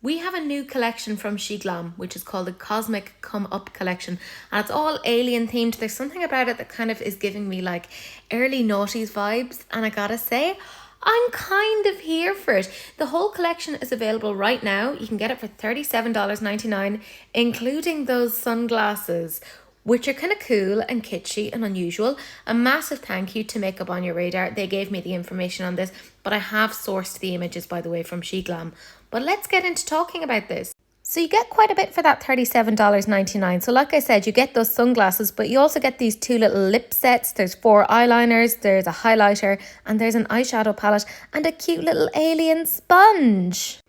We have a new collection from SHEGLAM, which is called the Cosmic Come Up collection, and it's all alien themed. There's something about it that kind of is giving me like early noughties vibes, and I gotta say, I'm kind of here for it. The whole collection is available right now. You can get it for $37.99, including those sunglasses, which are kind of cool and kitschy and unusual. A massive thank you to Makeup on Your Radar. They gave me the information on this, but I have sourced the images, by the way, from SHEGLAM. But let's get into talking about this. So you get quite a bit for that $37.99. So like I said, you get those sunglasses, but you also get these two little lip sets. There's 4 eyeliners, there's a highlighter, and there's an eyeshadow palette, and a cute little alien sponge.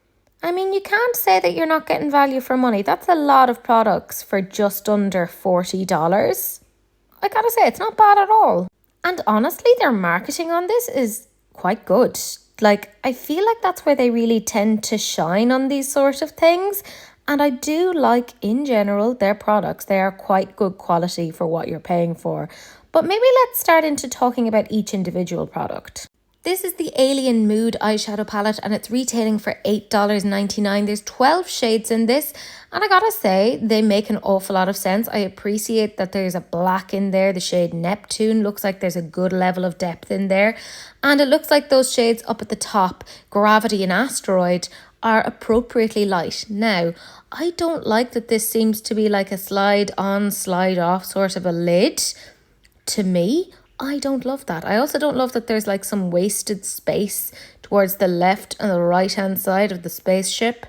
I mean, you can't say that you're not getting value for money. That's a lot of products for just under $40. I gotta say, it's not bad at all. And honestly, their marketing on this is quite good. Like, I feel like that's where they really tend to shine on these sort of things. And I do like, in general, their products. They are quite good quality for what you're paying for. But maybe let's start into talking about each individual product. This is the Alien Mood eyeshadow palette, and it's retailing for $8.99. There's 12 shades in this, and I gotta say, they make an awful lot of sense. I appreciate that there's a black in there. The shade Neptune looks like there's a good level of depth in there. And it looks like those shades up at the top, Gravity and Asteroid, are appropriately light. Now, I don't like that this seems to be like a slide on, slide off sort of a lid. To me, I don't love that. I also don't love that there's like some wasted space towards the left and the right hand side of the spaceship.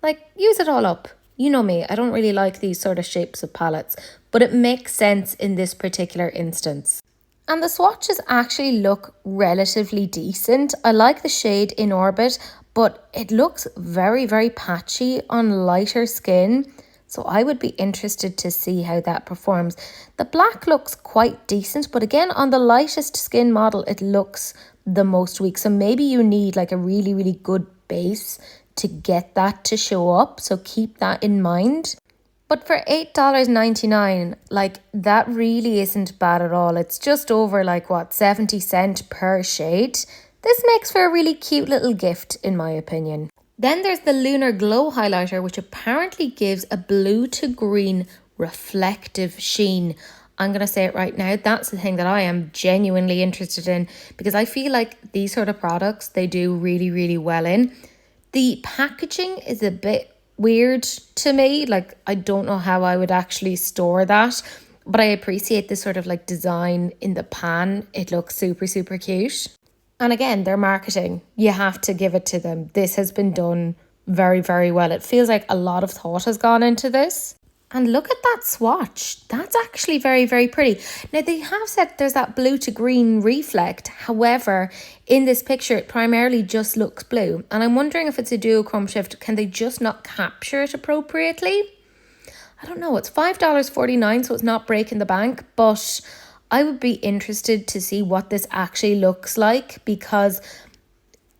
Like, use it all up. You know me, I don't really like these sort of shapes of palettes, but it makes sense in this particular instance. And the swatches actually look relatively decent. I like the shade In Orbit, but it looks very, very patchy on lighter skin. So I would be interested to see how that performs. The black looks quite decent, but again, on the lightest skin model, it looks the most weak. So maybe you need like a really, really good base to get that to show up. So keep that in mind. But for $8.99, like, that really isn't bad at all. It's just over like, what, 70 cents per shade. This makes for a really cute little gift, in my opinion. Then there's the Lunar Glow highlighter, which apparently gives a blue to green reflective sheen. I'm going to say it right now. That's the thing that I am genuinely interested in, because I feel like these sort of products, they do really, really well in. The packaging is a bit weird to me. Like, I don't know how I would actually store that, but I appreciate this sort of like design in the pan. It looks super, super cute. And again, their marketing, you have to give it to them. This has been done very, very well. It feels like a lot of thought has gone into this. And look at that swatch. That's actually very, very pretty. Now, they have said there's that blue to green reflect. However, in this picture, it primarily just looks blue. And I'm wondering if it's a duochrome shift. Can they just not capture it appropriately? I don't know. It's $5.49, so it's not breaking the bank. But I would be interested to see what this actually looks like, because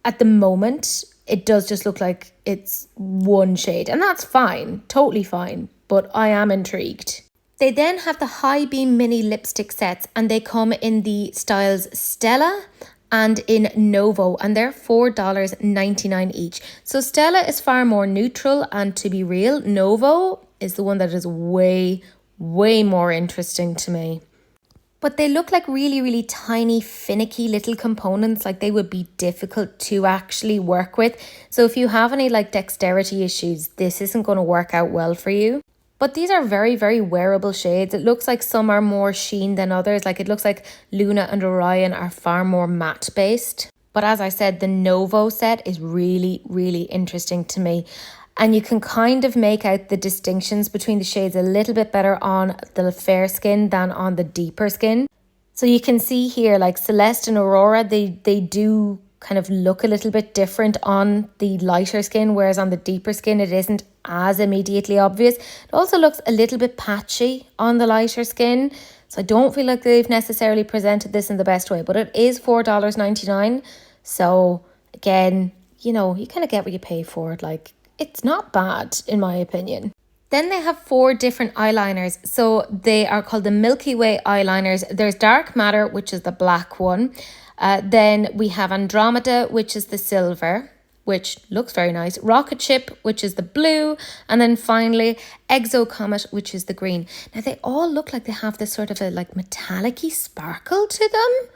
at the moment, it does just look like it's one shade, and that's fine, totally fine, but I am intrigued. They then have the High Beam Mini lipstick sets, and they come in the styles Stella and in Novo, and they're $4.99 each. So Stella is far more neutral, and to be real, Novo is the one that is way, way more interesting to me. But they look like really, really tiny, finicky little components. Like, they would be difficult to actually work with. So if you have any like dexterity issues, this isn't going to work out well for you. But these are very, very wearable shades. It looks like some are more sheen than others. Like, it looks like Luna and Orion are far more matte based. But as I said, the Novo set is really, really interesting to me. And you can kind of make out the distinctions between the shades a little bit better on the fair skin than on the deeper skin. So you can see here, like Celeste and Aurora, they do kind of look a little bit different on the lighter skin, whereas on the deeper skin, it isn't as immediately obvious. It also looks a little bit patchy on the lighter skin. So I don't feel like they've necessarily presented this in the best way, but it is $4.99. So again, you know, you kind of get what you pay for. Like, it's not bad, in my opinion. Then they have 4 different eyeliners. So they are called the Milky Way eyeliners. There's Dark Matter, which is the black one. Then we have Andromeda, which is the silver. which looks very nice, Rocket Ship, which is the blue, and then finally Exo Comet, which is the green. Now they all look like they have this sort of a like metallic-y sparkle to them,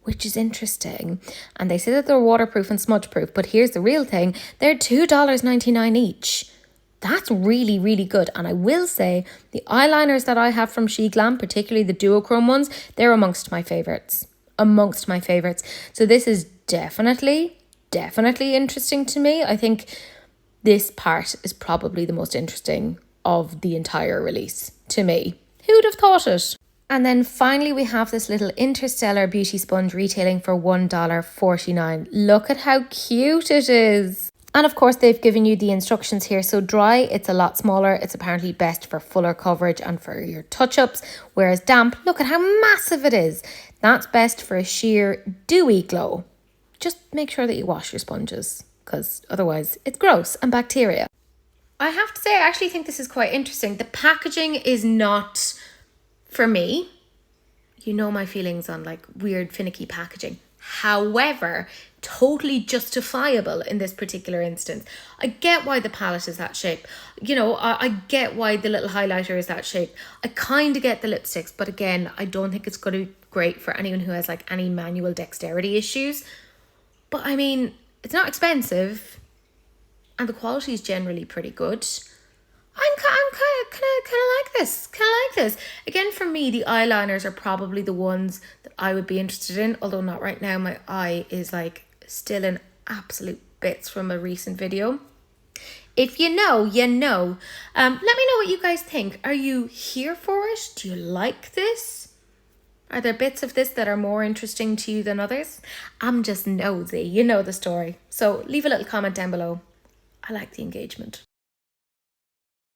which is interesting. And they say that they're waterproof and smudge proof, but here's the real thing, they're $2.99 each. That's really, really good. And I will say the eyeliners that I have from SHEGLAM, particularly the duochrome ones, they're amongst my favourites. So this is definitely interesting to me. I think this part is probably the most interesting of the entire release to me. Who'd have thought it? And then finally we have this little Interstellar Beauty Sponge retailing for $1.49. Look at how cute it is. And of course they've given you the instructions here. So dry, it's a lot smaller. It's apparently best for fuller coverage and for your touch-ups. Whereas damp, look at how massive it is. That's best for a sheer dewy glow. Just make sure that you wash your sponges, because otherwise it's gross and bacteria. I have to say, I actually think this is quite interesting. The packaging is not for me. You know my feelings on like weird finicky packaging. However, totally justifiable in this particular instance. I get why the palette is that shape. You know, I get why the little highlighter is that shape. I kind of get the lipsticks, but again, I don't think it's going to be great for anyone who has like any manual dexterity issues. But I mean, it's not expensive and the quality is generally pretty good. I'm kind of like this. Again, for me, the eyeliners are probably the ones that I would be interested in, although not right now. My eye is like still in absolute bits from a recent video. If you know, you know. Let me know what you guys think. Are you here for it? Do you like this? Are there bits of this that are more interesting to you than others? I'm just nosy. You know the story. So leave a little comment down below. I like the engagement.